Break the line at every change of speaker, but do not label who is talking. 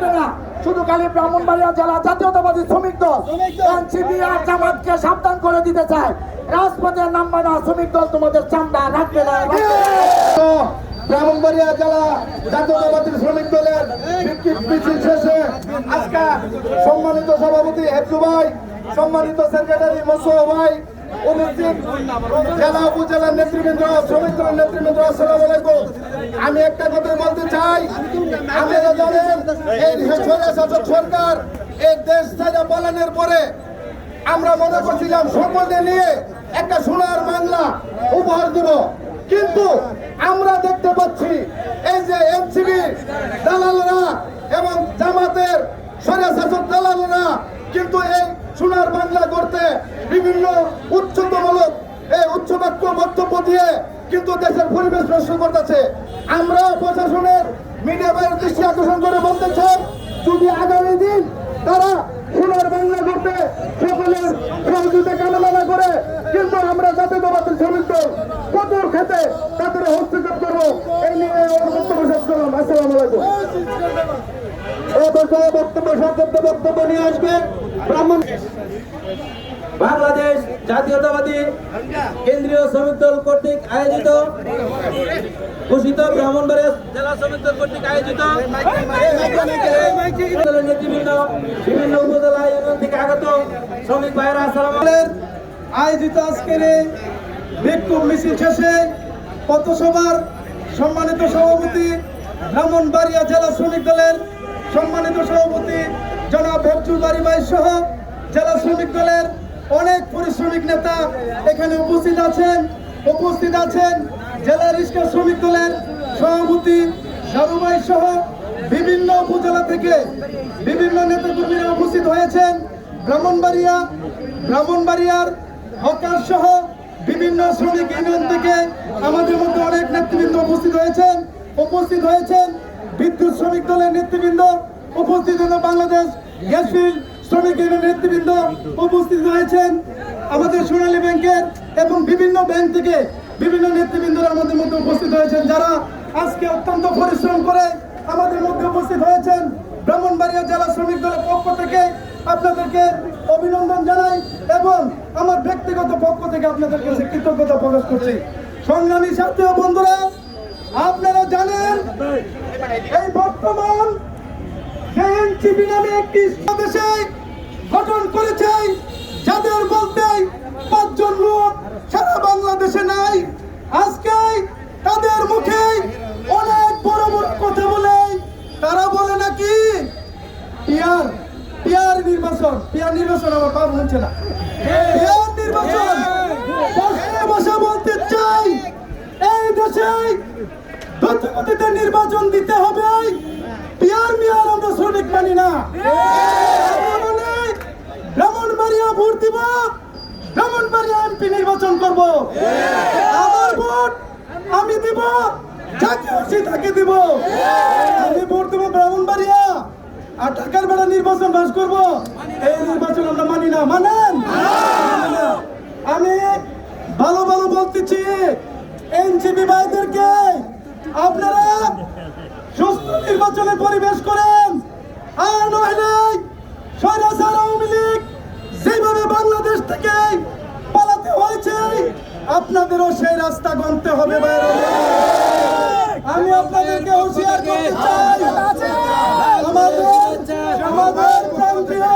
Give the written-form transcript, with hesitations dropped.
আপনি না, শুধু খালি ব্রাহ্মণবাড়িয়া জেলা জাতীয়তাবাদী শ্রমিক দল এনসিপি আর জামাতকে সাবধান করে দিতে চায়, রাজপথে নামবে না শ্রমিক দল, তোমাদের চামড়া রাখবে না।
ব্রাহ্মণবাড়িয়া জেলা জাতীয়তাবাদী শ্রমিক দলের মিছিল শেষে আজকে সম্মানিত সভাপতি হেফজু ভাই, সম্মানিত সেক্রেটারি মসুহ ভাই, উপস্থিত জেলা উপজেলার নেতৃবৃন্দ, শ্রমিক দলের নেতৃবৃন্দ, আসসালামু আলাইকুম। আমি একটা কথা বলতে চাই, আপনারা জানেন এই স্বৈরশাসক সরকার এই দেশ ছেড়ে পালানোর পরে আমরা মনে করছিলাম সকলকে নিয়ে একটা সোনার বাংলা উপহার দেব, কিন্তু আমরা দেখতে পাচ্ছি এই যে এনসিপি দালালরা এবং জামাতের স্বৈরশাসক দালালরা কিন্তু এই সোনার বাংলা করতে বিভিন্ন উচ্চতমূলক এই উচ্চবাক্য বক্তব্য দিয়ে কিন্তু দেশের পরিবেশ নষ্ট করতেছে। আমরা প্রশাসনের মিডিয়া বাইরের দৃষ্টি আকর্ষণ করে বলতে চাই, যদি আগামী দিন তারা সোনার বাংলা করতে সকলের সহযোগিতা কামনা না করে, কিন্তু আমরা জাতীয়তাবাদী শ্রমিক দল কঠোর খেতে তাদের হস্তক্ষেপ করবো। এই নিয়ে বক্তব্য শেষ করলাম। আসসালামু আলাইকুম। বক্তব্য নিয়ে আসবে
বাংলাদেশ জাতীয়তাবাদী কেন্দ্রীয় শ্রমিক দল কর্তৃক আয়োজিত ঘোষিত ব্রাহ্মণবাড়িয়া জেলা শ্রমিক দল কর্তৃক আয়োজিত নেতৃবৃন্দ, বিভিন্ন উপজেলা ইউনিয়ন থেকে আগত শ্রমিক ভাইয়েরা আসসালামু আলাইকুম।
আয়োজিত আজকের এই বিক্ষোভ মিছিল শেষে পথসভার সম্মানিত সভাপতি, ব্রাহ্মণবাড়িয়া জেলা শ্রমিক দলের সম্মানিত সভাপতি জনাব হেফজুল বারী ভাই সহ জেলা শ্রমিক দলের অনেক পরিশ্রমিক নেতা এখানে উপস্থিত আছেন জেলা রিক্সা শ্রমিক দলের সভাপতি সারু ভাই সহ বিভিন্ন উপজেলা থেকে বিভিন্ন নেতাকর্মীরা উপস্থিত হয়েছেন। ব্রাহ্মণবাড়িয়ার হকার সহ বিভিন্ন শ্রমিক ইউনিয়ন থেকে আমাদের মধ্যে অনেক নেতৃবৃন্দ উপস্থিত হয়েছেন বিদ্যুৎ শ্রমিক দলের নেতৃবৃন্দ উপস্থিত হয়েছেন, বাংলাদেশ গ্যাস ফিল্ড শ্রমিক ইউনিয়নের নেতৃবৃন্দ উপস্থিত হয়েছেন, আমাদের সোনালী ব্যাংকের এবং বিভিন্ন ব্যাংক থেকে বিভিন্ন নেতৃবৃন্দরা আমাদের মধ্যে উপস্থিত হয়েছেন, যারা আজকে অত্যন্ত পরিশ্রম করে আমাদের মধ্যে উপস্থিত হয়েছেন। ব্রাহ্মণবাড়িয়া জেলা শ্রমিক দলের পক্ষ থেকে আপনাদেরকে অভিনন্দন জানাই এবং আমার ব্যক্তিগত পক্ষ থেকে আপনাদের কাছে কৃতজ্ঞতা প্রকাশ করছি। সংগ্রামী ছাত্র বন্ধুরা, আপনারা জানেন এই বর্তমান যে এনসিপি নামে একটি দেশে গঠন করেছে, যাদের বলতে 5 জন লোক সারা বাংলাদেশে নাই, আজকে তাদের মুখে অনেক বড় বড় কথা বলে তারা বলে নাকি পিয়ার নির্বাচন আমার বাবু হচ্ছে না, পিয়ার নির্বাচন ভাষা বলতে চাই, এই দেশে দ্রুতগতিতে নির্বাচন দিতে হবে, পিয়ার আমরা শ্রমিক মানি না, ব্রাহ্মণবাড়িয়া ভোট দিব, ব্রাহ্মণবাড়িয়া এমপি নির্বাচন করব, আমার ভোট আমি দিব, যাকে খুশি তাকে দিব, আমি ভোট দেবো ব্রাহ্মণবাড়িয়া আর ঢাকার বেড়া নির্বাচন পাস করব, এই নির্বাচন আমরা মানি না। মানেন? আমি ভালো বলতেছি এনসিপি ভাইদেরকে, আপনারা সুস্থ নির্বাচনের পরিবেশ করেন, আর নইলে স্বৈরাচার আওয়ামী লীগ যেভাবে বাংলাদেশ থেকে পালাতে হয়েছে আপনাদেরও সেই রাস্তা গণতে হবে। আমি আপনাদেরকে হুঁশিয়ার করতে চাই, আমাদের প্রান্তীয়